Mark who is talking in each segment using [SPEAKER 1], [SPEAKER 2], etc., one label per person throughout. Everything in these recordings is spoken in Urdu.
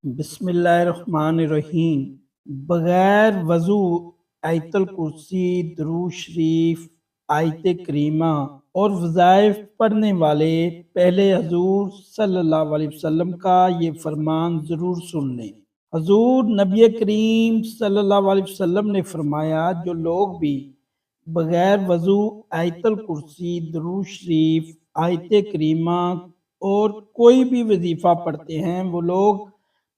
[SPEAKER 1] بسم اللہ الرحمن الرحیم۔ بغیر وضو آیت الکرسی، درود شریف، آیت کریمہ اور وظائف پڑھنے والے پہلے حضور صلی اللہ علیہ وسلم کا یہ فرمان ضرور سن لیں۔ حضور نبی کریم صلی اللہ علیہ وسلم نے فرمایا، جو لوگ بھی بغیر وضو آیت الکرسی، درود شریف، آیت کریمہ اور کوئی بھی وظیفہ پڑھتے ہیں، وہ لوگ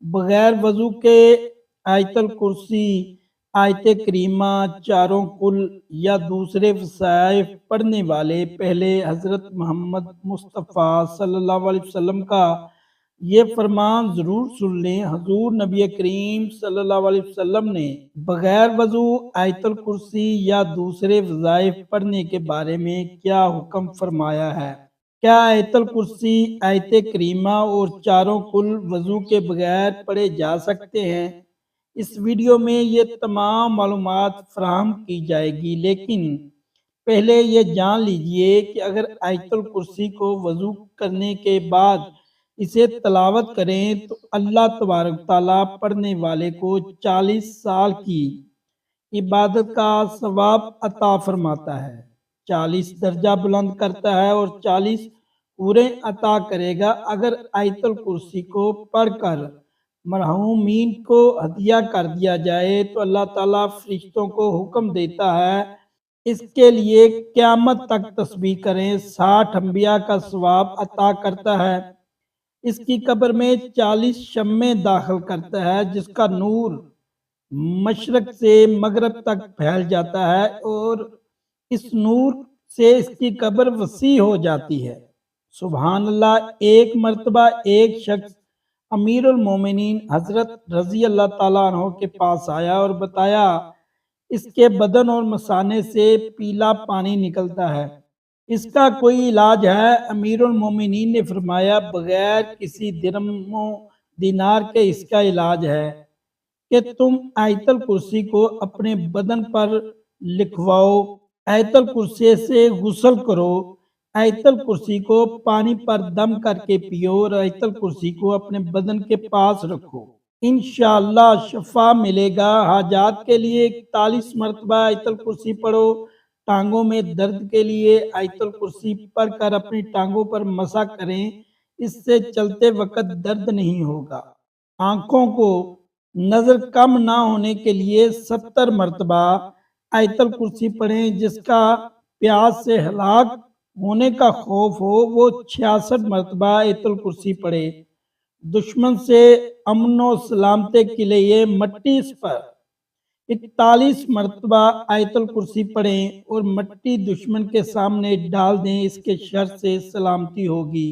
[SPEAKER 1] بغیر وضو کے آیت الکرسی، آیت کریمہ، چاروں کل یا دوسرے وظائف پڑھنے والے پہلے حضرت محمد مصطفیٰ صلی اللہ علیہ وسلم کا یہ فرمان ضرور سن لیں۔ حضور نبی کریم صلی اللہ علیہ وسلم نے بغیر وضو آیت الکرسی یا دوسرے وظائف پڑھنے کے بارے میں کیا حکم فرمایا ہے؟ کیا آیت الکرسی، آیت کریمہ اور چاروں کل وضو کے بغیر پڑھے جا سکتے ہیں؟ اس ویڈیو میں یہ تمام معلومات فراہم کی جائے گی، لیکن پہلے یہ جان لیجئے کہ اگر آیت الکرسی کو وضو کرنے کے بعد اسے تلاوت کریں تو اللہ تبارک تعالیٰ پڑھنے والے کو 40 سال کی عبادت کا ثواب عطا فرماتا ہے، 40 درجہ بلند کرتا ہے اور 40 پورے عطا کرے گا۔ اگر آیت الکرسی کو پڑھ کر مرحومین کو ہدیہ کر دیا جائے تو اللہ تعالیٰ فرشتوں کو حکم دیتا ہے اس کے لیے قیامت تک تسبیح کریں، 60 انبیاء کا ثواب عطا کرتا ہے۔ اس کی قبر میں 40 شمعیں داخل کرتا ہے جس کا نور مشرق سے مغرب تک پھیل جاتا ہے اور اس نور سے اس کی قبر وسیع ہو جاتی ہے۔ سبحان اللہ۔ ایک مرتبہ ایک شخص امیر المومنین حضرت رضی اللہ تعالیٰ عنہ کے پاس آیا اور بتایا، اس کے بدن اور مثانے سے پیلا پانی نکلتا ہے، اس کا کوئی علاج ہے؟ امیر المومنین نے فرمایا، بغیر کسی درم و دینار کے اس کا علاج ہے کہ تم آیت الکرسی کو اپنے بدن پر لکھواؤ، آیت الکرسی سے غسل کرو، آیت الکرسی کو پانی پر دم کر کے پیو اور آیت الکرسی کو اپنے بدن کے پاس رکھو، انشاءاللہ شفا ملے گا۔ حاجات کے لیے 41 مرتبہ آیت الکرسی پڑھو، ٹانگوں میں درد کے لیے آیت الکرسی پڑھ کر اپنی ٹانگوں پر مسح کریں، اس سے چلتے وقت درد نہیں ہوگا۔ آنکھوں کو نظر کم نہ ہونے کے لیے 70 مرتبہ آیت الکرسی پڑھیں، جس کا پیاس سے ہلاک ہونے کا خوف ہو وہ 66 مرتبہ آیت الکرسی پڑھے۔ دشمن سے امن و سلامتی کے لیے مٹی پر 41 مرتبہ آیت الکرسی پڑھیں اور مٹی دشمن کے سامنے ڈال دیں، اس کے شر سے سلامتی ہوگی۔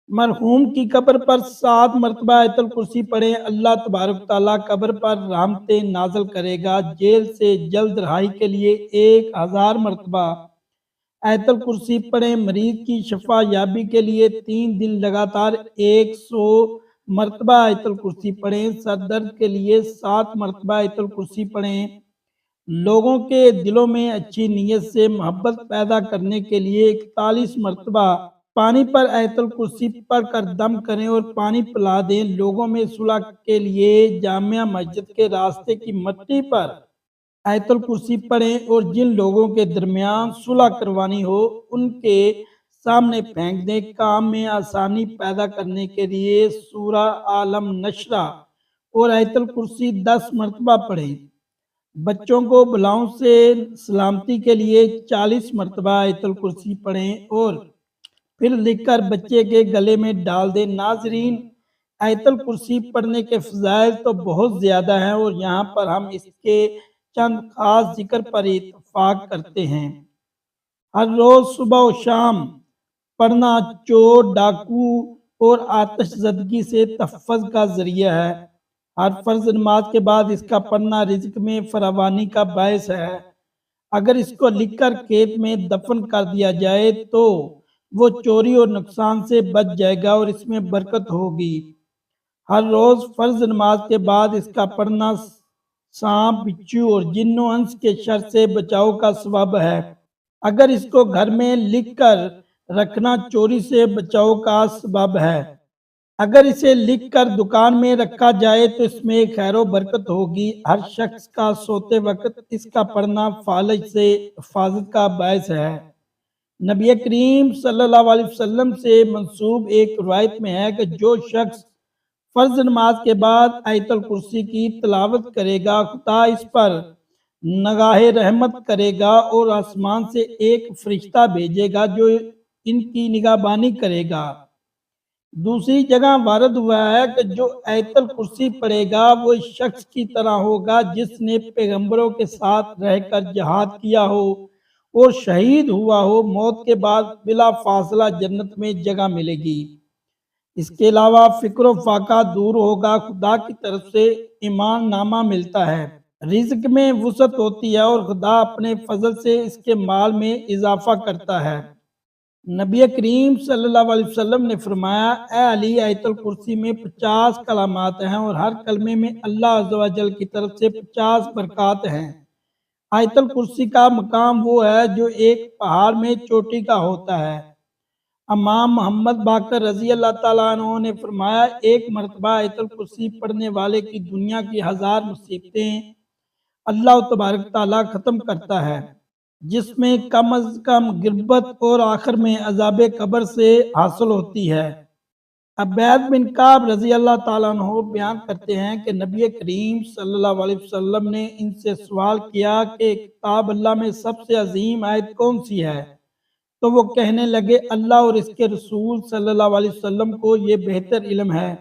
[SPEAKER 1] مرحوم کی قبر پر 7 مرتبہ آیت الکرسی پڑھیں، اللہ تبارک تعالیٰ قبر پر رحمتیں نازل کرے گا۔ جیل سے جلد رہائی کے لیے 1000 مرتبہ آیت الکرسی پڑھیں، مریض کی شفا یابی کے لیے 3 دن لگاتار 100 مرتبہ آیت الکرسی پڑھیں، سر درد کے لیے 7 مرتبہ آیت الکرسی پڑھیں، لوگوں کے دلوں میں اچھی نیت سے محبت پیدا کرنے کے لیے 41 مرتبہ پانی پر آیت الکرسی پڑھ کر دم کریں اور پانی پلا دیں، لوگوں میں صلح کے لیے جامع مسجد کے راستے کی مٹی پر آیت الکرسی پڑھیں اور جن لوگوں کے درمیان صلح کروانی ہو ان کے سامنے پھینک دیں۔ کام میں آسانی پیدا کرنے کے لیے سورہ عالم نشرہ اور آیت الکرسی 10 مرتبہ پڑھیں۔ بچوں کو بلاؤں سے سلامتی کے لیے 40 مرتبہ آیت الکرسی پڑھیں اور پھر لکھ کر بچے کے گلے میں ڈال دیں۔ ناظرین، آیت الکرسی پڑھنے کے فضائل تو بہت زیادہ ہیں اور یہاں پر ہم اس کے چند خاص ذکر پر اتفاق کرتے ہیں۔ ہر روز صبح و شام پڑھنا چور، ڈاکو اور آتش زدگی سے تحفظ کا ذریعہ ہے۔ ہر فرض نماز کے بعد اس کا پڑھنا رزق میں فراوانی کا باعث ہے۔ اگر اس کو لکھ کر کھیت میں دفن کر دیا جائے تو وہ چوری اور نقصان سے بچ جائے گا اور اس میں برکت ہوگی۔ ہر روز فرض نماز کے بعد اس کا پڑھنا سانپ، بچھو اور جن و انس کے شر سے بچاؤ کا سبب ہے۔ اگر اس کو گھر میں لکھ کر رکھنا چوری سے بچاؤ کا سبب ہے۔ اگر اسے لکھ کر دکان میں رکھا جائے تو اس میں خیر و برکت ہوگی۔ ہر شخص کا سوتے وقت اس کا پڑھنا فالج سے حفاظت کا باعث ہے۔ نبی کریم صلی اللہ علیہ وسلم سے منسوب ایک روایت میں ہے کہ جو شخص فرض نماز کے بعد آیت الکرسی کی تلاوت کرے گا، خدا اس پر نگاہ رحمت کرے گا اور آسمان سے ایک فرشتہ بھیجے گا جو ان کی نگہبانی کرے گا۔ دوسری جگہ وارد ہوا ہے کہ جو آیت الکرسی پڑھے گا وہ اس شخص کی طرح ہوگا جس نے پیغمبروں کے ساتھ رہ کر جہاد کیا ہو اور شہید ہوا ہو، موت کے بعد بلا فاصلہ جنت میں جگہ ملے گی۔ اس کے علاوہ فکر و فاقہ دور ہوگا، خدا کی طرف سے ایمان نامہ ملتا ہے، رزق میں وسعت ہوتی ہے اور خدا اپنے فضل سے اس کے مال میں اضافہ کرتا ہے۔ نبی کریم صلی اللہ علیہ وسلم نے فرمایا، اے علی، آیت الکرسی میں 50 کلمات ہیں اور ہر کلمے میں اللہ عز و جل کی طرف سے 50 برکات ہیں۔ آیت الکرسی کا مقام وہ ہے جو ایک پہاڑ میں چوٹی کا ہوتا ہے۔ امام محمد باقر رضی اللہ تعالیٰ عنہ نے فرمایا، ایک مرتبہ آیت الکرسی پڑھنے والے کی دنیا کی 1000 مصیبتیں اللہ تبارک تعالیٰ ختم کرتا ہے، جس میں کم از کم غربت اور آخر میں عذاب قبر سے حاصل ہوتی ہے۔ عبید بن کعب رضی اللہ تعالیٰ عنہ بیان کرتے ہیں کہ نبی کریم صلی اللہ علیہ وسلم نے ان سے سوال کیا کہ کتاب اللہ میں سب سے عظیم آیت کون سی ہے؟ تو وہ کہنے لگے، اللہ اور اس کے رسول صلی اللہ علیہ وسلم کو یہ بہتر علم ہے۔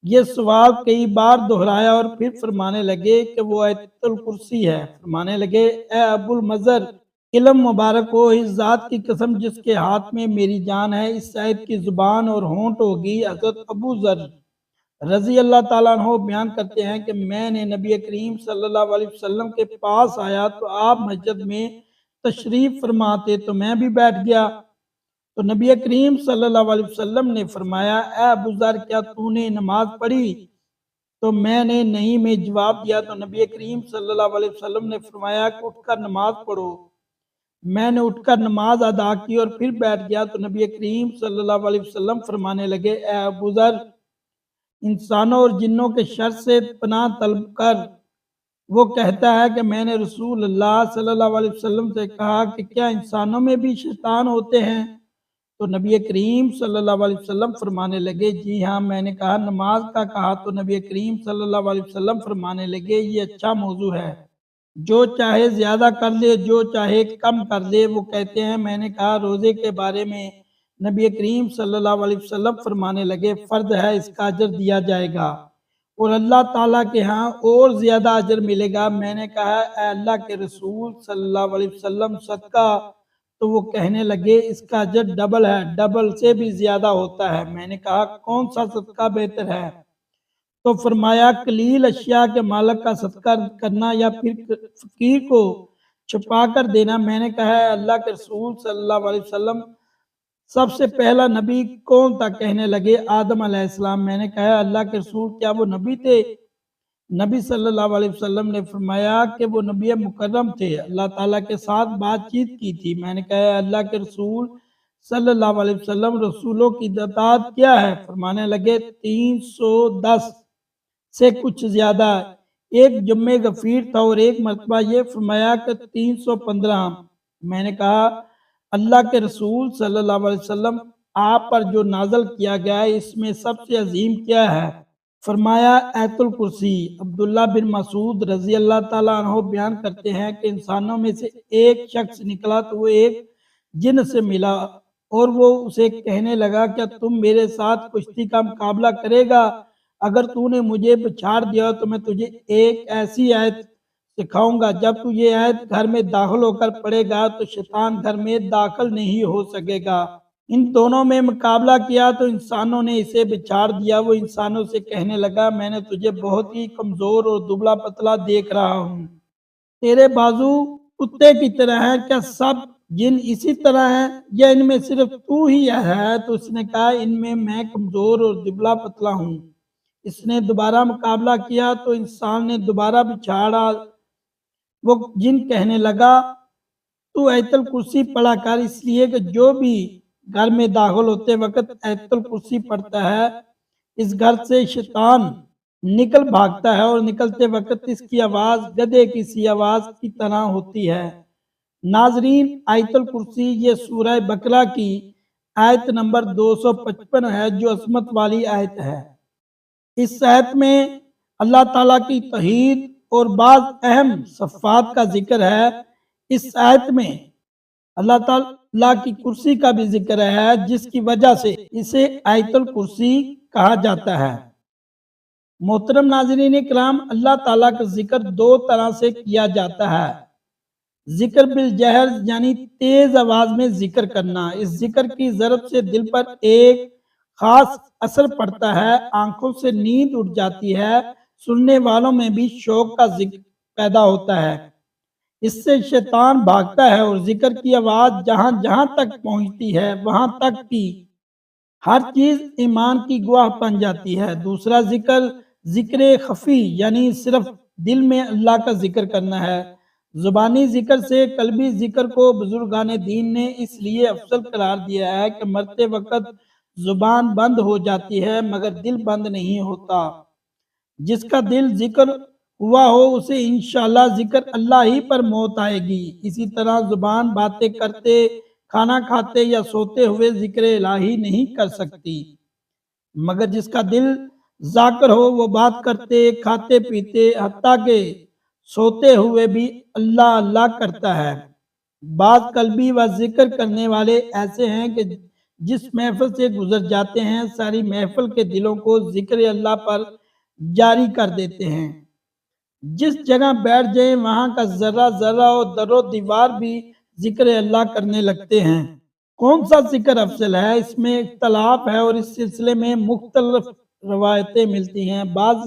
[SPEAKER 1] یہ سوال کئی بار دہرایا اور پھر فرمانے لگے کہ وہ آیت الکرسی ہے۔ فرمانے لگے، اے ابو المظر، علم مبارک ہو اس ذات کی قسم جس کے ہاتھ میں میری جان ہے، اس آیت کی زبان اور ہونٹ ہوگی۔ حضرت ابو ذر رضی اللہ تعالیٰ عنہ بیان کرتے ہیں کہ میں نے نبی کریم صلی اللہ علیہ وسلم کے پاس آیا تو آپ مسجد میں تشریف فرماتے تو میں بھی بیٹھ گیا، تو نبی کریم صلی اللہ علیہ وسلم نے فرمایا، اے ابو ذر، کیا تو نے نماز پڑھی؟ تو میں نے نہیں میں جواب دیا، تو نبی کریم صلی اللہ علیہ وسلم نے فرمایا کہ اٹھ کر نماز پڑھو۔ میں نے اٹھ کر نماز ادا کی اور پھر بیٹھ گیا، تو نبی کریم صلی اللہ علیہ وسلم فرمانے لگے، اے ابو ذر، انسانوں اور جنوں کے شر سے پناہ طلب کر۔ وہ کہتا ہے کہ میں نے رسول اللہ صلی اللہ علیہ وسلم سے کہا کہ کیا انسانوں میں بھی شیطان ہوتے ہیں؟ تو نبی کریم صلی اللہ علیہ وسلم فرمانے لگے، جی ہاں۔ میں نے کہا نماز کا کہا، تو نبی کریم صلی اللہ علیہ وسلم فرمانے لگے، یہ اچھا موضوع ہے، جو چاہے زیادہ کر لے، جو چاہے کم کر لے۔ وہ کہتے ہیں میں نے کہا روزے کے بارے میں؟ نبی کریم صلی اللہ علیہ وسلم فرمانے لگے، فرض ہے، اس کا اجر دیا جائے گا اور اللہ تعالیٰ کے ہاں اور زیادہ اجر ملے گا۔ میں نے کہا اے اللہ کے رسول صلی اللہ علیہ وسلم، صدقہ؟ تو وہ کہنے لگے اس کا اجر ڈبل ہے، ڈبل سے بھی زیادہ ہوتا ہے۔ میں نے کہا کون سا صدقہ بہتر ہے؟ تو فرمایا قلیل اشیاء کے مالک کا صدقہ کرنا یا پھر فقیر کو چھپا کر دینا۔ میں نے کہا ہے اللہ کے رسول صلی اللہ علیہ وسلم، سب سے پہلا نبی کون تھا؟ کہنے لگے آدم علیہ السلام۔ میں نے کہا اللہ کے رسول، کیا وہ نبی تھے؟ نبی صلی اللہ علیہ وسلم نے فرمایا کہ وہ نبی مکرم تھے، اللہ تعالیٰ کے ساتھ بات چیت کی تھی۔ میں نے کہا اللہ کے رسول صلی اللہ علیہ وسلم، رسولوں کی تعداد کیا ہے؟ فرمانے لگے 310 سے کچھ زیادہ۔ ایک جمع غفیر تھا اور ایک مرتبہ یہ فرمایا کہ 315۔ میں نے کہا اللہ کے رسول صلی اللہ علیہ وسلم، آپ پر جو نازل کیا گیا ہے اس میں سب سے عظیم کیا ہے؟ فرمایا آیت الکرسی۔ عبداللہ بن مسعود رضی اللہ تعالیٰ عنہ بیان کرتے ہیں کہ انسانوں میں سے ایک شخص نکلا تو وہ ایک جن سے ملا اور وہ اسے کہنے لگا، کیا تم میرے ساتھ کشتی کا مقابلہ کرے گا؟ اگر تو نے مجھے بچھاڑ دیا تو میں تجھے ایک ایسی آیت سکھاؤں گا، جب تو یہ آیت گھر میں داخل ہو کر پڑھے گا تو شیطان گھر میں داخل نہیں ہو سکے گا۔ ان دونوں میں مقابلہ کیا تو انسانوں نے اسے بچھاڑ دیا۔ وہ انسانوں سے کہنے لگا، میں نے تجھے بہت ہی کمزور اور دبلا پتلا دیکھ رہا ہوں، تیرے بازو کتے کی طرح ہیں، کیا سب جن اسی طرح ہیں یا ان میں صرف تو ہی ہے؟ تو اس نے کہا ان میں کمزور اور دبلا پتلا ہوں۔ اس نے دوبارہ مقابلہ کیا تو انسان نے دوبارہ بچھاڑا۔ وہ جن کہنے لگا تو آیت الکرسی پڑھا کر، اس لیے کہ جو بھی گھر میں داخل ہوتے وقت آیت الکرسی پڑھتا ہے اس گھر سے شیطان نکل بھاگتا ہے اور نکلتے وقت اس کی آواز گدھے کی سی آواز کی طرح ہوتی ہے۔ ناظرین، آیت الکرسی یہ سورہ بقرہ کی آیت نمبر 255 ہے جو عظمت والی آیت ہے۔ اس آیت میں اللہ تعالیٰ کی توحید اور بعض اہم صفات کا ذکر ہے۔ اس آیت میں اللہ تعالیٰ کی کرسی کا بھی ذکر ہے جس کی وجہ سے اسے آیت الکرسی کہا جاتا ہے۔ محترم ناظرین کرام، اللہ تعالیٰ کا ذکر دو طرح سے کیا جاتا ہے۔ ذکر بالجہر یعنی تیز آواز میں ذکر کرنا، اس ذکر کی ضرب سے دل پر ایک خاص اثر پڑتا ہے، آنکھوں سے نیند اٹھ جاتی ہے، سننے والوں میں بھی شوق کا ذکر پیدا ہوتا ہے، اس سے شیطان بھاگتا ہے اور ذکر کی آواز جہاں جہاں تک پہنچتی ہے وہاں تک کی ہر چیز ایمان کی گواہ بن جاتی ہے۔ دوسرا ذکر خفی یعنی صرف دل میں اللہ کا ذکر کرنا ہے۔ زبانی ذکر سے قلبی ذکر کو بزرگان دین نے اس لیے افضل قرار دیا ہے کہ مرتے وقت زبان بند ہو جاتی ہے مگر دل بند نہیں ہوتا۔ جس کا دل ذکر ہوا ہو اسے انشاءاللہ ذکر اللہ ہی پر موت آئے گی۔ اسی طرح زبان باتیں کرتے، کھانا کھاتے یا سوتے ہوئے ذکر الہی نہیں کر سکتی، مگر جس کا دل ذاکر ہو وہ بات کرتے، کھاتے پیتے، حتیٰ کہ سوتے ہوئے بھی اللہ اللہ کرتا ہے۔ بعض قلبی و ذکر کرنے والے ایسے ہیں کہ جس محفل سے گزر جاتے ہیں ساری محفل کے دلوں کو ذکر اللہ پر جاری کر دیتے ہیں، جس جگہ بیٹھ جائیں وہاں کا ذرہ ذرہ اور در و دیوار بھی ذکر اللہ کرنے لگتے ہیں۔ کون سا ذکر افضل ہے، اس میں اختلاف ہے اور اس سلسلے میں مختلف روایتیں ملتی ہیں۔ بعض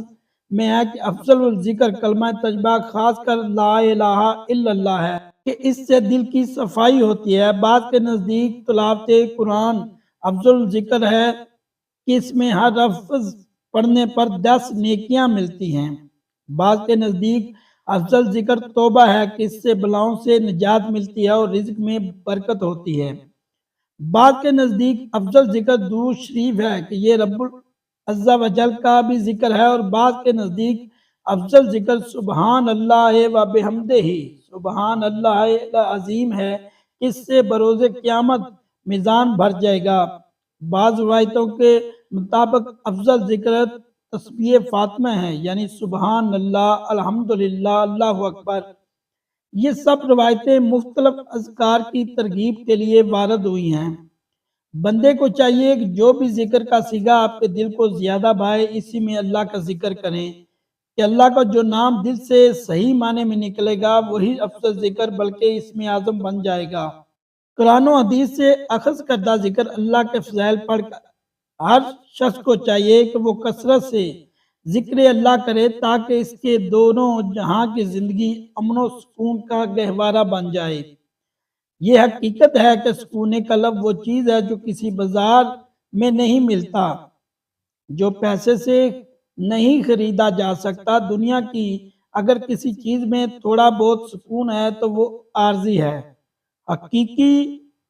[SPEAKER 1] میں ہے کہ افضل الذکر کلمہ طیبہ خاص کر لا الہ الا اللہ ہے کہ اس سے دل کی صفائی ہوتی ہے۔ بعض کے نزدیک تلاوت قرآن افضل الذکر ہے کہ اس میں ہر لفظ پڑھنے پر 10 نیکیاں ملتی ہیں۔ بعض کے نزدیک افضل ذکر توبہ ہے کہ اس سے بلاؤں سے نجات ملتی ہے اور رزق میں برکت ہوتی ہے۔ بعض کے نزدیک افضل ذکر درود شریف ہے کہ یہ رب عز و جل کا بھی ذکر ہے، اور بعض کے نزدیک افضل ذکر سبحان اللہ و بحمدہ سبحان اللہ العظیم ہے، اس سے بروز قیامت میزان بھر جائے گا۔ بعض روایتوں کے مطابق افضل ذکر تسبیح فاطمہ ہے یعنی سبحان اللہ، الحمدللہ، اللہ اکبر۔ یہ سب روایتیں مختلف اذکار کی ترغیب کے لیے وارد ہوئی ہیں۔ بندے کو چاہیے کہ جو بھی ذکر کا صیغہ آپ کے دل کو زیادہ بھائے اسی میں اللہ کا ذکر کریں کہ اللہ کا جو نام دل سے صحیح معنی میں نکلے گا وہی افضل ذکر بلکہ اسم اعظم بن جائے گا۔ قرآن و حدیث سے اخذ کردہ ذکر اللہ کے فضائل پڑھ کر ہر شخص کو چاہیے کہ وہ کثرت سے ذکر اللہ کرے تاکہ اس کے دونوں جہاں کی زندگی امن و سکون کا گہوارہ بن جائے۔ یہ حقیقت ہے کہ سکون قلب وہ چیز ہے جو کسی بازار میں نہیں ملتا، جو پیسے سے نہیں خریدا جا سکتا۔ دنیا کی اگر کسی چیز میں تھوڑا بہت سکون ہے تو وہ عارضی ہے، حقیقی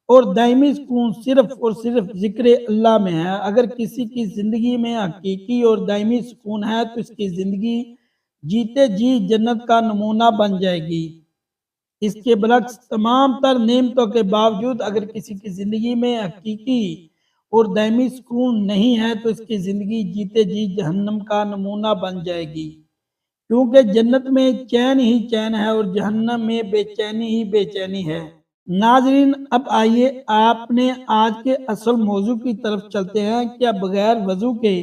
[SPEAKER 1] اور دائمی سکون صرف اور صرف ذکر اللہ میں ہے۔ اگر کسی کی زندگی میں حقیقی اور دائمی سکون ہے تو اس کی زندگی جیتے جی جنت کا نمونہ بن جائے گی۔ اس کے برعکس تمام تر نعمتوں کے باوجود اگر کسی کی زندگی میں حقیقی اور دائمی سکون نہیں ہے تو اس کی زندگی جیتے جی جہنم کا نمونہ بن جائے گی، کیونکہ جنت میں چین ہی چین ہے اور جہنم میں بے چینی ہی بے چینی ہے۔ ناظرین، اب آئیے اپنے آج کے اصل موضوع کی طرف چلتے ہیں۔ کیا بغیر وضو کے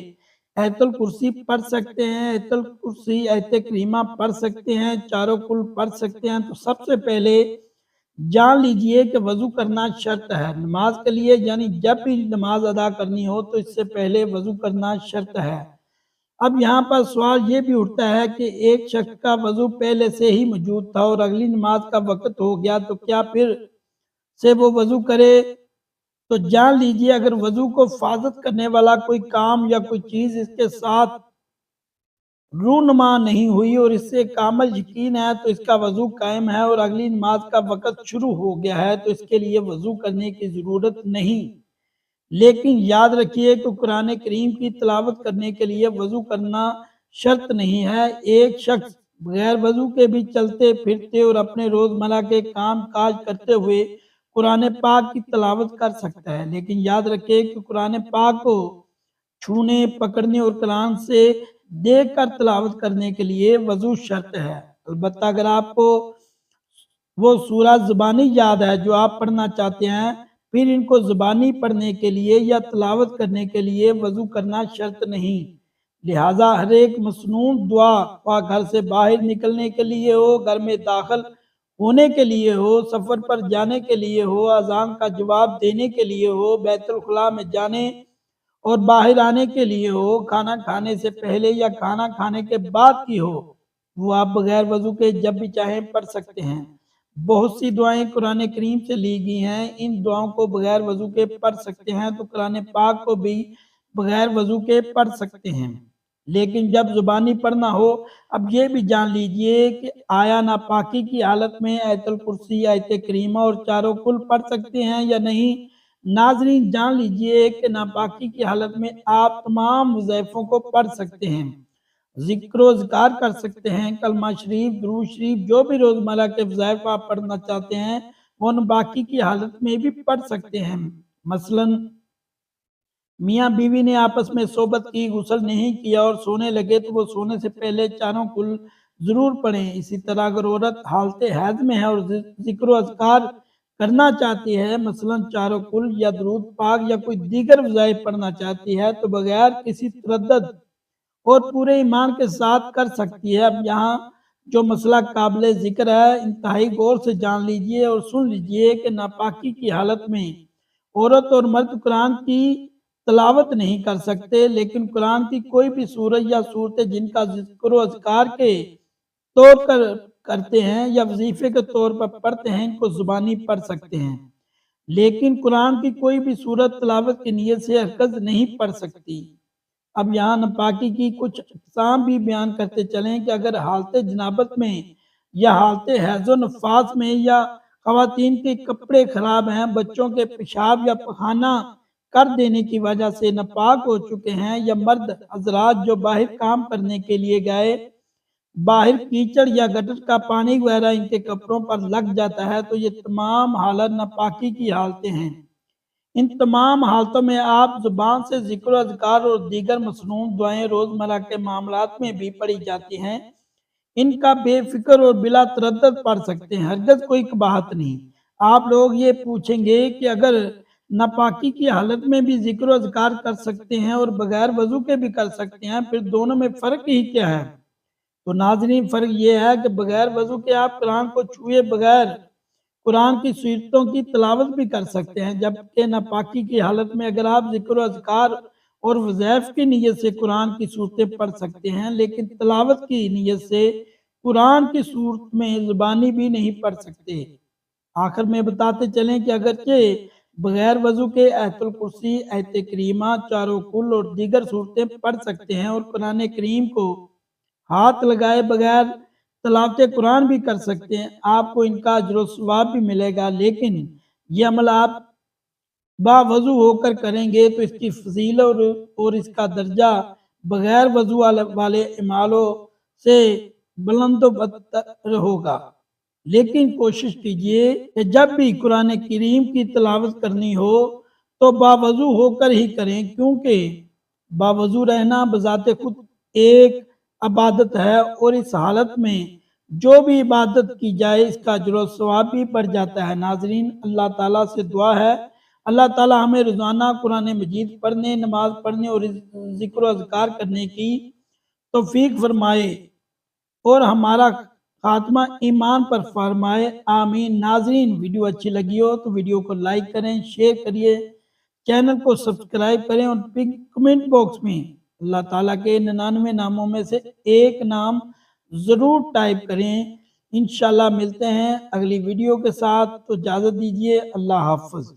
[SPEAKER 1] آیت الکرسی پڑھ سکتے ہیں؟ آیت الکرسی آیت کریمہ پڑھ سکتے ہیں؟ چاروں کل پڑھ سکتے ہیں؟ تو سب سے پہلے جان لیجئے کہ وضو کرنا شرط ہے نماز کے لیے، یعنی جب بھی نماز ادا کرنی ہو تو اس سے پہلے وضو کرنا شرط ہے۔ اب یہاں پر سوال یہ بھی اٹھتا ہے کہ ایک شخص کا وضو پہلے سے ہی موجود تھا اور اگلی نماز کا وقت ہو گیا تو کیا پھر سے وہ وضو کرے؟ تو جان لیجئے اگر وضو کو حفاظت کرنے والا کوئی کام یا کوئی چیز اس کے ساتھ رونما نہیں ہوئی اور اس سے کامل یقین ہے تو اس کا وضو قائم ہے، اور اگلی نماز کا وقت شروع ہو گیا ہے تو اس کے لیے وضو کرنے کی ضرورت نہیں۔ لیکن یاد رکھیے کہ قرآن کریم کی تلاوت کرنے کے لیے وضو کرنا شرط نہیں ہے۔ ایک شخص بغیر وضو کے بھی چلتے پھرتے اور اپنے روزمرہ کے کام کاج کرتے ہوئے قرآن پاک کی تلاوت کر سکتا ہے، لیکن یاد رکھے کہ قرآن پاک کو چھونے، پکڑنے اور قرآن سے دیکھ کر تلاوت کرنے کے لیے وضو شرط ہے۔ البتہ اگر آپ کو وہ سورہ زبانی یاد ہے جو آپ پڑھنا چاہتے ہیں، پھر ان کو زبانی پڑھنے کے لیے یا تلاوت کرنے کے لیے وضو کرنا شرط نہیں۔ لہٰذا ہر ایک مسنون دعا، خواہ گھر سے باہر نکلنے کے لیے ہو، گھر میں داخل ہونے کے لیے ہو، سفر پر جانے کے لیے ہو، اذان کا جواب دینے کے لیے ہو، بیت الخلاء میں جانے اور باہر آنے کے لیے ہو، کھانا کھانے سے پہلے یا کھانا کھانے کے بعد کی ہو، وہ آپ بغیر وضو کے جب بھی چاہیں پڑھ سکتے ہیں۔ بہت سی دعائیں قرآن کریم سے لی گئی ہیں، ان دعاؤں کو بغیر وضو کے پڑھ سکتے ہیں، تو قرآن پاک کو بھی بغیر وضو کے پڑھ سکتے ہیں۔ لیکن جب زبانی پڑھنا ہو، اب یہ بھی جان لیجئے کہ آیا ناپاکی کی حالت میں آیت الکرسی، آیت کریمہ اور چاروں کل پڑھ سکتے ہیں یا نہیں؟ ناظرین جان لیجئے کہ ناپاکی کی حالت میں آپ تمام وظائفوں کو پڑھ سکتے ہیں، ذکر و اذکار کر سکتے ہیں، کلمہ شریف، درود شریف، جو بھی روزمرہ کے وظائف آپ پڑھنا چاہتے ہیں وہ ناپاکی کی حالت میں بھی پڑھ سکتے ہیں۔ مثلاً میاں بیوی نے آپس میں صحبت کی، غسل نہیں کیا اور سونے لگے تو وہ سونے سے پہلے چاروں کل ضرور پڑھیں۔ اسی طرح اگر عورت حالت حیض میں ہے اور ذکر و اذکار کرنا چاہتی ہے، مثلاً چاروں کل یا درود پاک یا کوئی دیگر وظائف پڑھنا چاہتی ہے، تو بغیر کسی تردد اور پورے ایمان کے ساتھ کر سکتی ہے۔ اب یہاں جو مسئلہ قابل ذکر ہے، انتہائی غور سے جان لیجئے اور سن لیجئے کہ ناپاکی کی حالت میں عورت اور مرد قرآن کی تلاوت نہیں کر سکتے، لیکن قرآن کی کوئی بھی سورت یا صورتیں جن کا ذکر و اذکار کے طور پر کرتے ہیں یا وظیفے کے طور پر پڑھتے ہیں، ان کو زبانی پڑھ سکتے ہیں، لیکن قرآن کی کوئی بھی سورت تلاوت کی نیت سے ہرگز نہیں پڑھ سکتی۔ اب یہاں ناپاکی کی کچھ اقسام بھی بیان کرتے چلیں کہ اگر حالت جنابت میں یا حالت حیض و نفاس میں، یا خواتین کے کپڑے خراب ہیں، بچوں کے پیشاب یا پخانہ کر دینے کی وجہ سے ناپاک ہو چکے ہیں، یا مرد حضرات جو باہر کام کرنے کے لیے گئے، باہر کیچڑ یا گٹر کا پانی وغیرہ ان کے کپڑوں پر لگ جاتا ہے، تو یہ تمام حالت ناپاکی کی حالتیں ہیں۔ ان تمام حالتوں میں آپ زبان سے ذکر و اذکار اور دیگر مسنون دعائیں روزمرہ کے معاملات میں بھی پڑھی جاتی ہیں، ان کا بے فکر اور بلا تردد پڑھ سکتے ہیں، ہرگز کوئی قباحت نہیں۔ آپ لوگ یہ پوچھیں گے کہ اگر ناپاکی کی حالت میں بھی ذکر و اذکار کر سکتے ہیں اور بغیر وضو کے بھی کر سکتے ہیں، پھر دونوں میں فرق ہی کیا ہے؟ تو ناظرین فرق یہ ہے کہ بغیر وضو کے آپ قرآن کو چھوئے بغیر قرآن کی صورتوں کی تلاوت بھی کر سکتے ہیں، جبکہ ناپاکی کی حالت میں اگر آپ ذکر و اذکار اور وظائف کی نیت سے قرآن کی صورتیں پڑھ سکتے ہیں، لیکن تلاوت کی نیت سے قرآن کی صورت میں زبانی بھی نہیں پڑھ سکتے۔ آخر میں بتاتے چلیں کہ اگرچہ بغیر وضو کے آیت الکرسی، آیت کریمہ، چاروں کل اور دیگر صورتیں پڑھ سکتے ہیں اور قرآن کریم کو ہاتھ لگائے بغیر تلاوت قرآن بھی کر سکتے ہیں، آپ کو ان کا اجر و ثواب بھی ملے گا، لیکن یہ عمل آپ باوضو ہو کر کریں گے تو اس کی فضیلت اور اس کا درجہ بغیر وضو والے اعمالوں سے بلند و برتر ہوگا۔ لیکن کوشش کیجئے کہ جب بھی قرآن کریم کی تلاوت کرنی ہو تو باوضو ہو کر ہی کریں، کیونکہ باوضو رہنا بذات خود ایک عبادت ہے، اور اس حالت میں جو بھی عبادت کی جائے اس کا اجر و ثواب بھی بڑھ جاتا ہے۔ ناظرین اللہ تعالیٰ سے دعا ہے اللہ تعالیٰ ہمیں روزانہ قرآن مجید پڑھنے، نماز پڑھنے اور ذکر و اذکار کرنے کی توفیق فرمائے اور ہمارا خاتمہ ایمان پر فرمائے، آمین۔ ناظرین ویڈیو اچھی لگی ہو تو ویڈیو کو لائک کریں، شیئر کریے، چینل کو سبسکرائب کریں اور کمنٹ باکس میں اللہ تعالیٰ کے 99 ناموں میں سے ایک نام ضرور ٹائپ کریں۔ انشاءاللہ ملتے ہیں اگلی ویڈیو کے ساتھ، تو اجازت دیجیے، اللہ حافظ۔